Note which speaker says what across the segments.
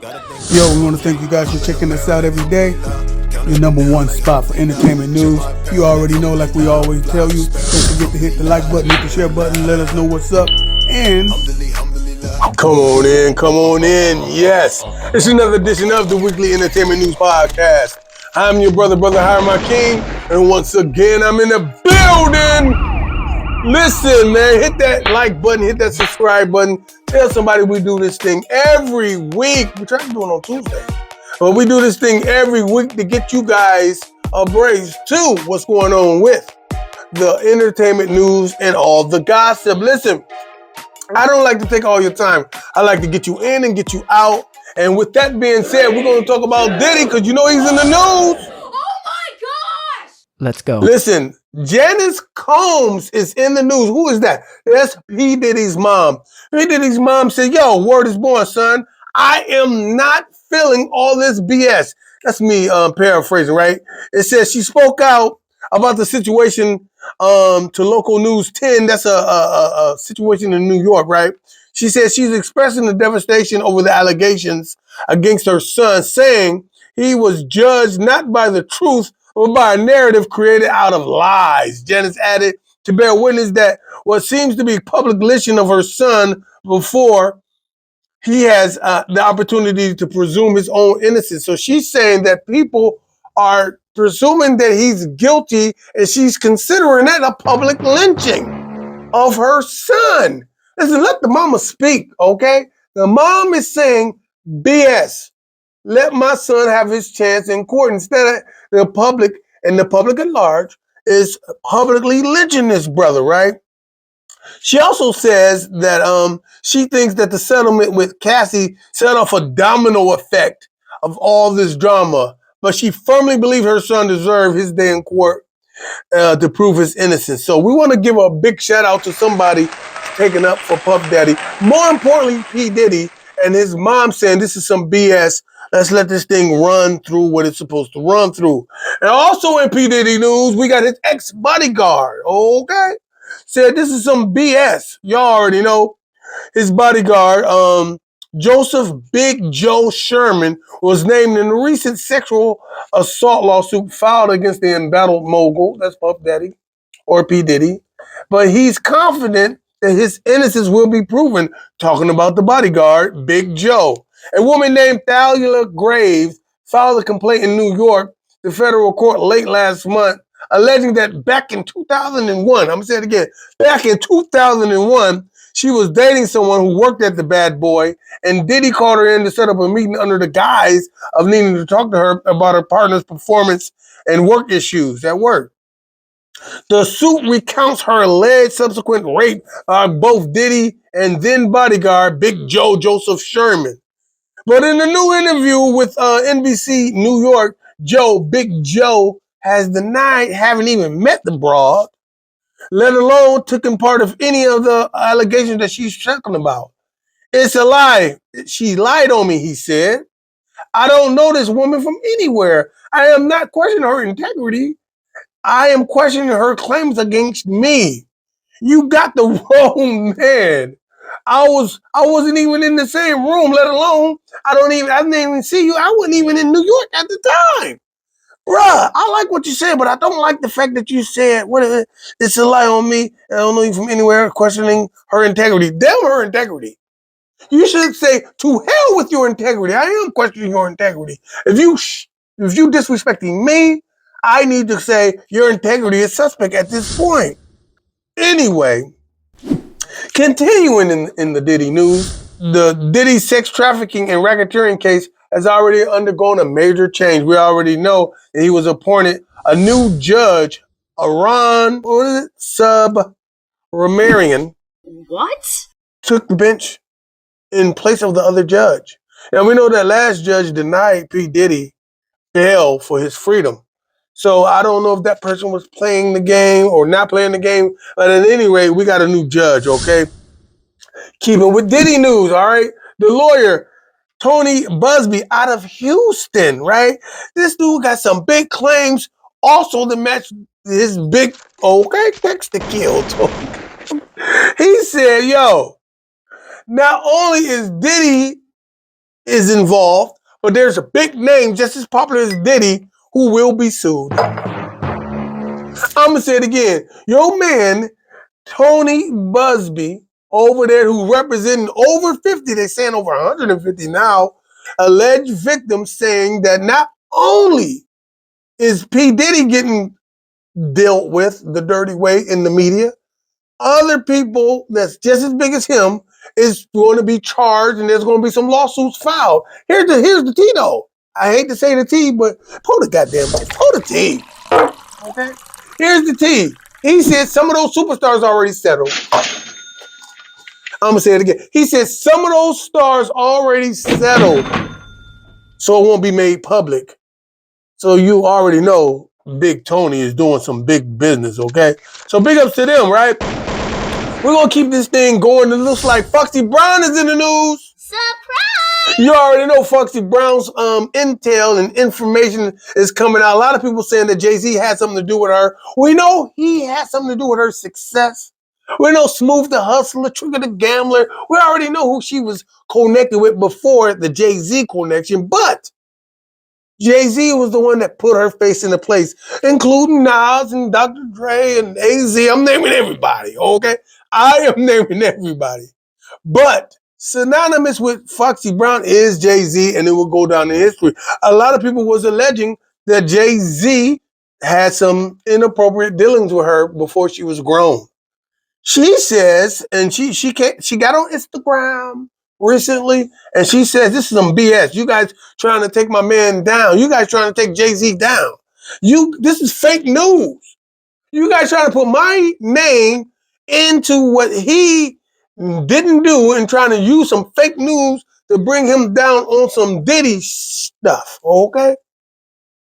Speaker 1: Yo, we want to thank you guys for checking us out every day. Your number one spot for entertainment news. You already know, like we always tell you, don't forget to hit the like button, hit the share button, let us know what's up. And
Speaker 2: come on in, come on in. Yes, it's another edition of the Weekly Entertainment News Podcast. I'm your brother Hire My King, and once again, I'm in the building. Listen, man, hit that like button, hit that subscribe button. Tell somebody we do this thing every week. We try to do it on Tuesday, but we do this thing every week to get you guys abreast to what's going on with the entertainment news and all the gossip. Listen, I don't like to take all your time. I like to get you in and get you out. And with that being said, we're going to talk about Diddy because you know he's in the news.
Speaker 3: Oh my gosh!
Speaker 4: Let's go.
Speaker 2: Listen, Janice Combs is in the news. Who is that? That's P. Diddy's mom. P. Diddy's mom said, yo, word is born, son. I am not feeling all this BS. That's me paraphrasing, right? It says she spoke out about the situation to Local News 10. That's a situation in New York, right? She says she's expressing the devastation over the allegations against her son, saying he was judged not by the truth, but by a narrative created out of lies. Janice added to bear witness that what seems to be public lynching of her son before he has the opportunity to presume his own innocence. So she's saying that people are presuming that he's guilty, and she's considering that a public lynching of her son. Listen, let the mama speak, okay? The mom is saying BS. Let my son have his chance in court instead of the public, and the public at large is publicly lynching this brother, right? She also says that she thinks that the settlement with Cassie set off a domino effect of all this drama, but she firmly believes her son deserved his day in court to prove his innocence. So we want to give a big shout out to somebody taking up for Puff Daddy. More importantly, P. Diddy and his mom saying this is some BS. Let's let this thing run through what it's supposed to run through. And also in P. Diddy news, we got his ex-bodyguard, okay? Said this is some BS. Y'all already know. His bodyguard, Joseph Big Joe Sherman, was named in a recent sexual assault lawsuit filed against the embattled mogul, that's Puff Daddy, or P. Diddy. But he's confident that his innocence will be proven, talking about the bodyguard, Big Joe. A woman named Thalia Graves filed a complaint in New York, the federal court late last month, alleging that back in 2001, I'm going to say it again, back in 2001, she was dating someone who worked at the Bad Boy, and Diddy called her in to set up a meeting under the guise of needing to talk to her about her partner's performance and work issues at work. The suit recounts her alleged subsequent rape of both Diddy and then bodyguard Big Joe Joseph Sherman. But in a new interview with NBC New York, Big Joe, has denied having even met the broad, let alone taken part of any of the allegations that she's talking about. It's a lie. She lied on me, he said. I don't know this woman from anywhere. I am not questioning her integrity. I am questioning her claims against me. You got the wrong man. I wasn't even in the same room, let alone I didn't even see you. I wasn't even in New York at the time. Bruh, I like what you said, but I don't like the fact that you said it's a lie on me. I don't know you from anywhere, questioning her integrity. Damn her integrity. You should say, to hell with your integrity. I am questioning your integrity. If you disrespecting me, I need to say your integrity is suspect at this point. Anyway, continuing in the Diddy news, the Diddy sex trafficking and racketeering case has already undergone a major change. We already know that he was appointed a new judge, Aron Subramanian.
Speaker 3: What?
Speaker 2: Took the bench in place of the other judge. And we know that last judge denied P. Diddy bail for his freedom. So I don't know if that person was playing the game or not playing the game. But at any rate, we got a new judge, okay? Keeping with Diddy news, all right? The lawyer, Tony Busby, out of Houston, right? This dude got some big claims also to match his big, okay, text to kill. He said, yo, not only is Diddy is involved, but there's a big name just as popular as Diddy who will be sued. I'm gonna say it again. Your man, Tony Busby, over there who representing over 50, they saying over 150 now, alleged victims saying that not only is P. Diddy getting dealt with the dirty way in the media, other people that's just as big as him is going to be charged and there's going to be some lawsuits filed. Here's the T though. I hate to say the T, but pull the goddamn pull the T. Okay? Here's the T. He said some of those superstars already settled. I'm gonna say it again. He said some of those stars already settled, so it won't be made public. So you already know Big Tony is doing some big business, okay? So big ups to them, right? We're gonna keep this thing going. It looks like Foxy Brown is in the news.
Speaker 3: Surprise!
Speaker 2: You already know Foxy Brown's intel and information is coming out. A lot of people saying that Jay-Z had something to do with her. We know he had something to do with her success. We know Smooth the Hustler, Trigger the Gambler. We already know who she was connected with before the Jay-Z connection, but Jay-Z was the one that put her face into place, including Nas and Dr. Dre and AZ. I'm naming everybody, okay? I am naming everybody. But synonymous with Foxy Brown is Jay-Z, and it will go down in history. A lot of people was alleging that Jay-Z had some inappropriate dealings with her before she was grown. She says, and she got on Instagram recently, and she says, this is some BS. You guys trying to take my man down. You guys trying to take Jay-Z down. This is fake news. You guys trying to put my name into what he didn't do and trying to use some fake news to bring him down on some Diddy stuff, okay?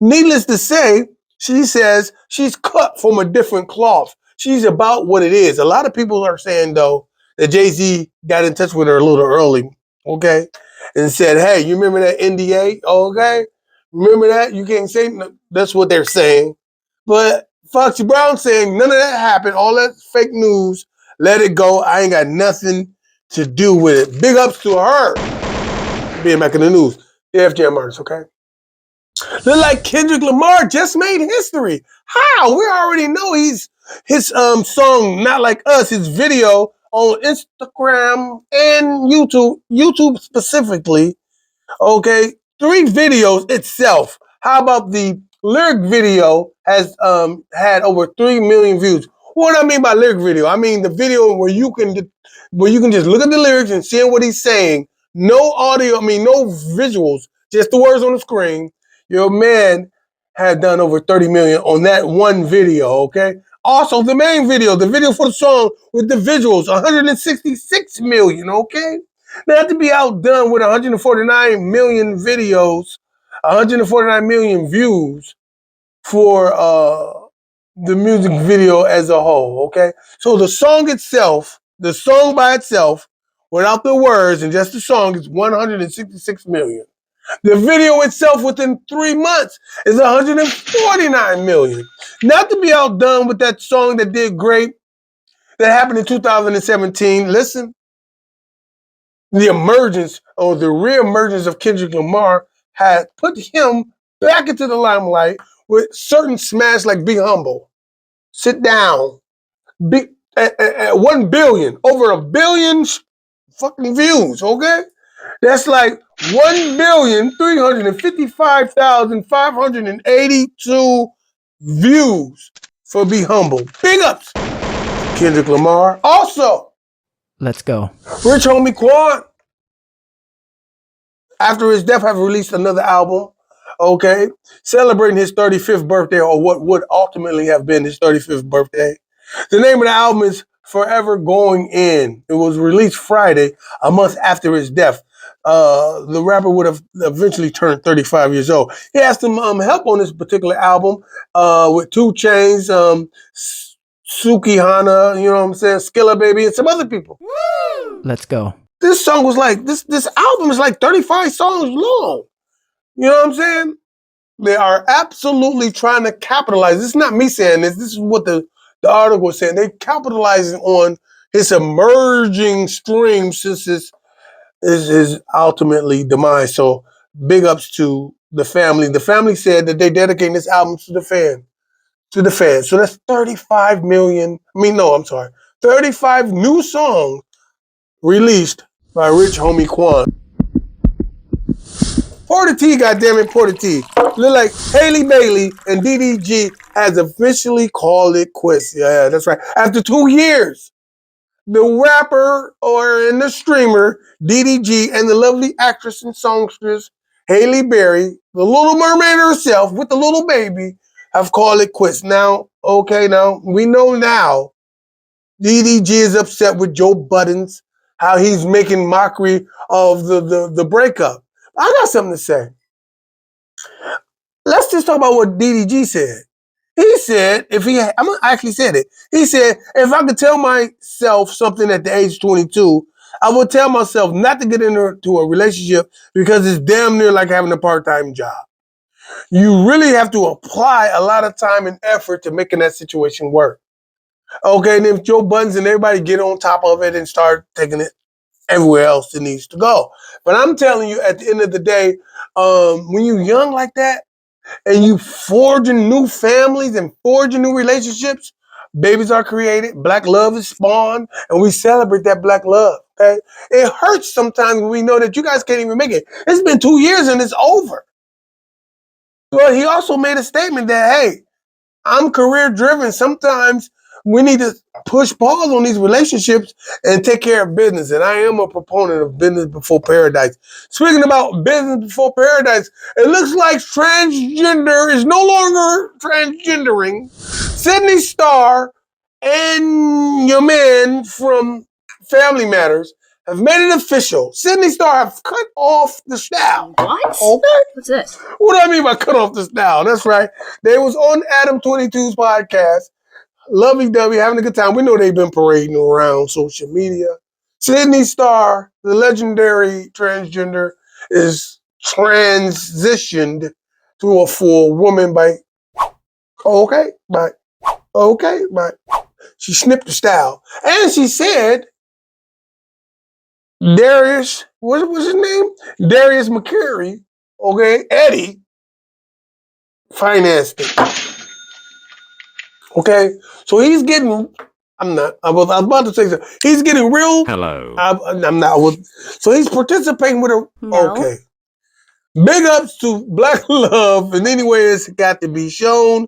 Speaker 2: Needless to say, she says she's cut from a different cloth. She's about what it is. A lot of people are saying, though, that Jay-Z got in touch with her a little early, okay? And said, hey, you remember that NDA? Okay? Remember that? You can't say no. That's what they're saying. But Foxy Brown saying none of that happened. All that fake news. Let it go. I ain't got nothing to do with it. Big ups to her being back in the news. FJM artist, okay? Look like Kendrick Lamar just made history. How? We already know his song Not Like Us, his video on Instagram and YouTube specifically. Okay, 3 videos itself. How about the lyric video has had over 3 million views? What do I mean by lyric video? I mean the video where you can just look at the lyrics and see what he's saying. No audio, no visuals, just the words on the screen. Your man had done over 30 million on that one video, okay? Also, the main video, the video for the song with the visuals, 166 million, okay? Not to be outdone with 149 million videos, 149 million views for the music video as a whole, okay? So the song itself, the song by itself, without the words and just the song, is 166 million. The video itself within 3 months is 149 million. Not to be outdone with that song that did great, that happened in 2017. Listen, the emergence or the re-emergence of Kendrick Lamar had put him back into the limelight with certain smash like Be Humble, Sit Down, at 1 billion, over a billion fucking views, okay? That's like 1,355,582 views for Be Humble. Big ups, Kendrick Lamar. Also,
Speaker 4: Let's go.
Speaker 2: Rich Homie Quan, after his death, have released another album, okay, celebrating his 35th birthday, or what would ultimately have been his 35th birthday. The name of the album is Forever Going In. It was released Friday, a month after his death. The rapper would have eventually turned 35 years old. He has some help on this particular album with 2 Chainz, Suki Hana, you know what I'm saying, Skilla Baby, and some other people.
Speaker 3: Woo!
Speaker 4: Let's go.
Speaker 2: This song was like, this album is like 35 songs long. You know what I'm saying? They are absolutely trying to capitalize. This is not me saying this. This is what the article was saying. They capitalizing on his emerging stream since his is his ultimately demise. So big ups to the family. The family said that they dedicating this album to the fan. To the fans. So that's 35 million. I mean, no, I'm sorry. 35 new songs released by Rich Homie Quan. Porter T, goddammit, Porter T. Look like Haley Bailey and DDG has officially called it quits. Yeah, that's right. After 2 years, the rapper and the streamer DDG and the lovely actress and songstress Haley Berry, the Little Mermaid herself with the little baby, have called it quits. Now, now we know now DDG is upset with Joe Buttons, how he's making mockery of the breakup. I got something to say. Let's just talk about what DDG said. He said, I'm gonna actually said it. He said, if I could tell myself something at the age of 22, I would tell myself not to get into a relationship because it's damn near like having a part-time job. You really have to apply a lot of time and effort to making that situation work. Okay, and if Joe Buttons and everybody get on top of it and start taking it everywhere else it needs to go. But I'm telling you, at the end of the day, when you're young like that, and you forging new families and forging new relationships, babies are created, black love is spawned, and we celebrate that black love, okay? It hurts sometimes when we know that you guys can't even make it. It's been 2 years and it's over. Well, he also made a statement that, hey, I'm career driven. Sometimes we need to push pause on these relationships and take care of business. And I am a proponent of business before paradise. Speaking about business before paradise, it looks like transgender is no longer transgendering. Sydney Starr and your man from Family Matters have made it official. Sydney Starr have cut off the style.
Speaker 3: What?
Speaker 2: Okay.
Speaker 3: What's this?
Speaker 2: What do I mean by cut off the style? That's right. They was on Adam 22's podcast, lovey-dovey, having a good time. We know they've been parading around social media. Sydney Starr, the legendary transgender, is transitioned to a full woman by she snipped the style. And she said Darius, what was his name? Darius McCary, Eddie, financed it. Okay, so he's getting. I was about to say something. He's getting real.
Speaker 4: Hello.
Speaker 2: I'm not. So he's participating with a.
Speaker 3: No.
Speaker 2: Okay. Big ups to Black Love in any way it's got to be shown.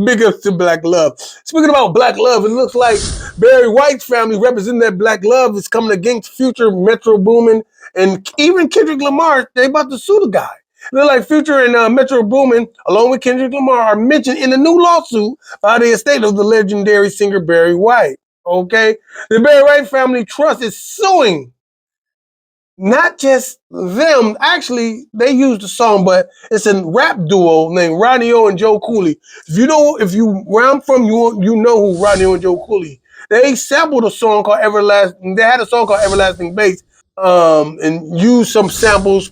Speaker 2: Big ups to Black Love. Speaking about Black Love, it looks like Barry White's family representing that Black Love is coming against Future, Metro Boomin, and even Kendrick Lamar. They about to sue the guy. Look like Future and Metro Boomin, along with Kendrick Lamar, are mentioned in a new lawsuit by the estate of the legendary singer Barry White. Okay? The Barry White family trust is suing not just them. Actually, they used the song, but it's a rap duo named Ronnie O and Joe Cooley. Where I'm from, you know who Ronnie O and Joe Cooley. They sampled a song called Everlasting. They had a song called Everlasting Bass, and used some samples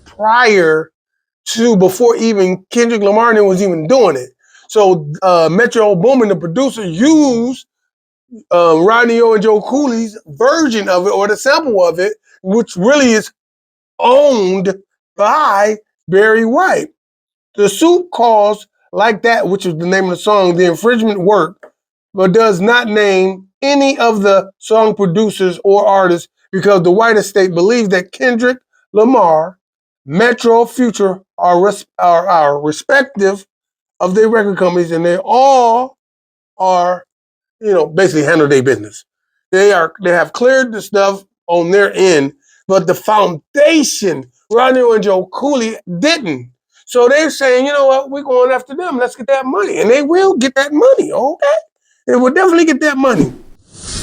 Speaker 2: before even Kendrick Lamar was even doing it. So Metro Boomin, the producer, used Ronnie O and Joe Cooley's version of it, or the sample of it, which really is owned by Barry White. The suit calls Like That, which is the name of the song, the infringement work, but does not name any of the song producers or artists because the White estate believes that Kendrick Lamar, Metro, Future are respective of their record companies, and they all are, basically handle their business. They have cleared the stuff on their end, but the foundation, Ronnie and Joe Cooley, didn't. So they're saying, you know what, we're going after them. Let's get that money. And they will get that money, okay? They will definitely get that money.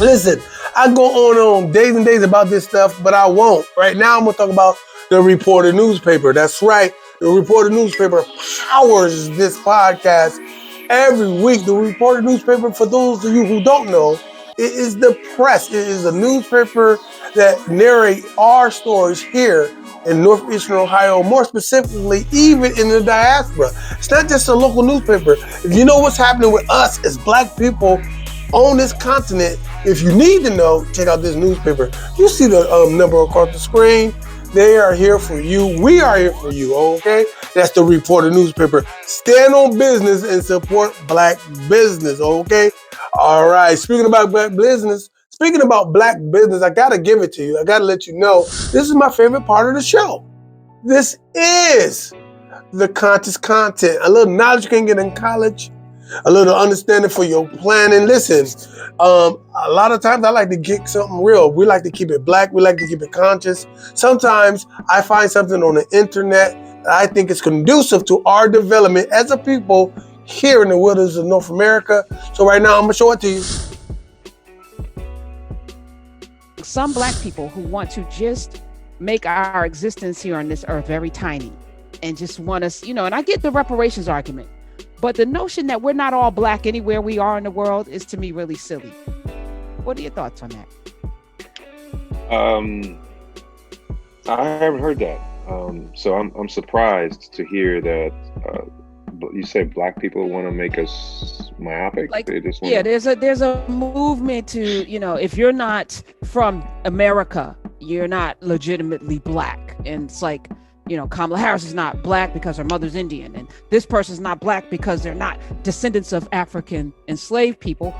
Speaker 2: Listen, I go on days and days about this stuff, but I won't. Right now, I'm going to talk about the Reporter newspaper. That's right. The Reporter newspaper powers this podcast every week. The Reporter newspaper, for those of you who don't know, it is the press. It is a newspaper that narrate our stories here in Northeastern Ohio, more specifically, even in the diaspora. It's not just a local newspaper. If you know what's happening with us as Black people on this continent, if you need to know, check out this newspaper. You see the number across the screen. They are here for you. We are here for you, okay? That's the Reporter newspaper. Stand on business and support black business, okay? All right, speaking about black business, I gotta give it to you. I gotta let you know, this is my favorite part of the show. This is the conscious content. A little knowledge you can get in college, a little understanding for your planning. Listen, a lot of times I like to get something real. We like to keep it black. We like to keep it conscious. Sometimes I find something on the internet that I think is conducive to our development as a people here in the wilderness of North America. So right now I'm gonna show it to you.
Speaker 4: Some black people who want to just make our existence here on this earth very tiny and just want us, and I get the reparations argument. But the notion that we're not all black anywhere we are in the world is, to me, really silly. What are your thoughts on that?
Speaker 5: I haven't heard that. So I'm surprised to hear that you say black people want to make us myopic.
Speaker 4: Like,
Speaker 5: they just
Speaker 4: yeah, there's a movement to, if you're not from America, you're not legitimately black. And it's like, Kamala Harris is not black because her mother's Indian, and this person's not black because they're not descendants of African enslaved people.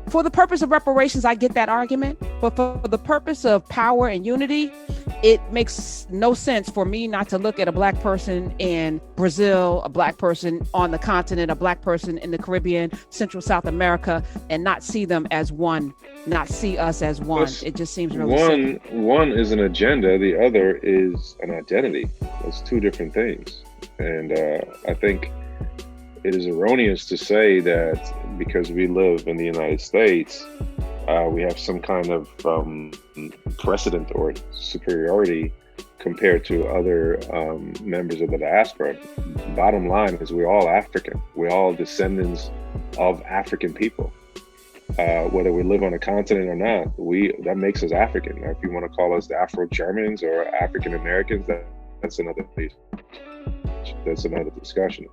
Speaker 4: For the purpose of reparations, I get that argument, but for the purpose of power and unity, it makes no sense for me not to look at a black person in Brazil, a black person on the continent, a black person in the Caribbean, Central South America, and not see them as one, not see us as one. It just seems really silly.
Speaker 5: One is an agenda, the other is an identity. Those two different things. And I think it is erroneous to say that because we live in the United States, we have some kind of precedent or superiority compared to other members of the diaspora. Bottom line is we're all African. We're all descendants of African people. Whether we live on a continent or not, that makes us African. Now, if you want to call us the Afro-Germans or African-Americans, that's another discussion.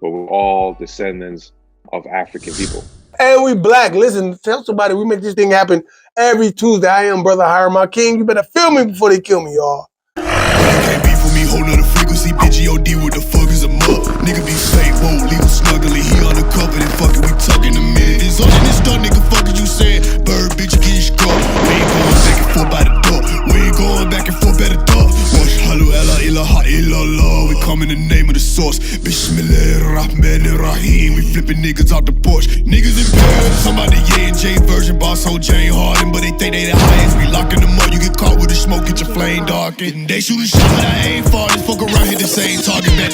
Speaker 5: But we're all descendants of African people.
Speaker 2: And we black. Listen, tell somebody we make this thing happen every Tuesday. I am Brother Hire My King. You better feel me before they kill me, y'all.
Speaker 6: Can't be for me, whole nother frequency. BGOD, what the fuck is a mug? Nigga be fake, won't leave him snuggly. He undercover, then fucking we talking a minute. It's all in this stuff, nigga, fuck is you saying? Bird, bitch, get struck. We ain't going back and forth by the door. We ain't going back and forth by the door. Wash, halu, ella, ilaha, illallah. We come in the name of the source. Bismillahirrahmanirrahim. We flipping niggas out the porch. Niggas in Paris, somebody J version, boss whole Jane Harden, but they think they the highest. We locking them up, you get caught with the smoke, get your flame darkened. They shoot a shot, but I ain't far. This fuck around, hit the same target. Back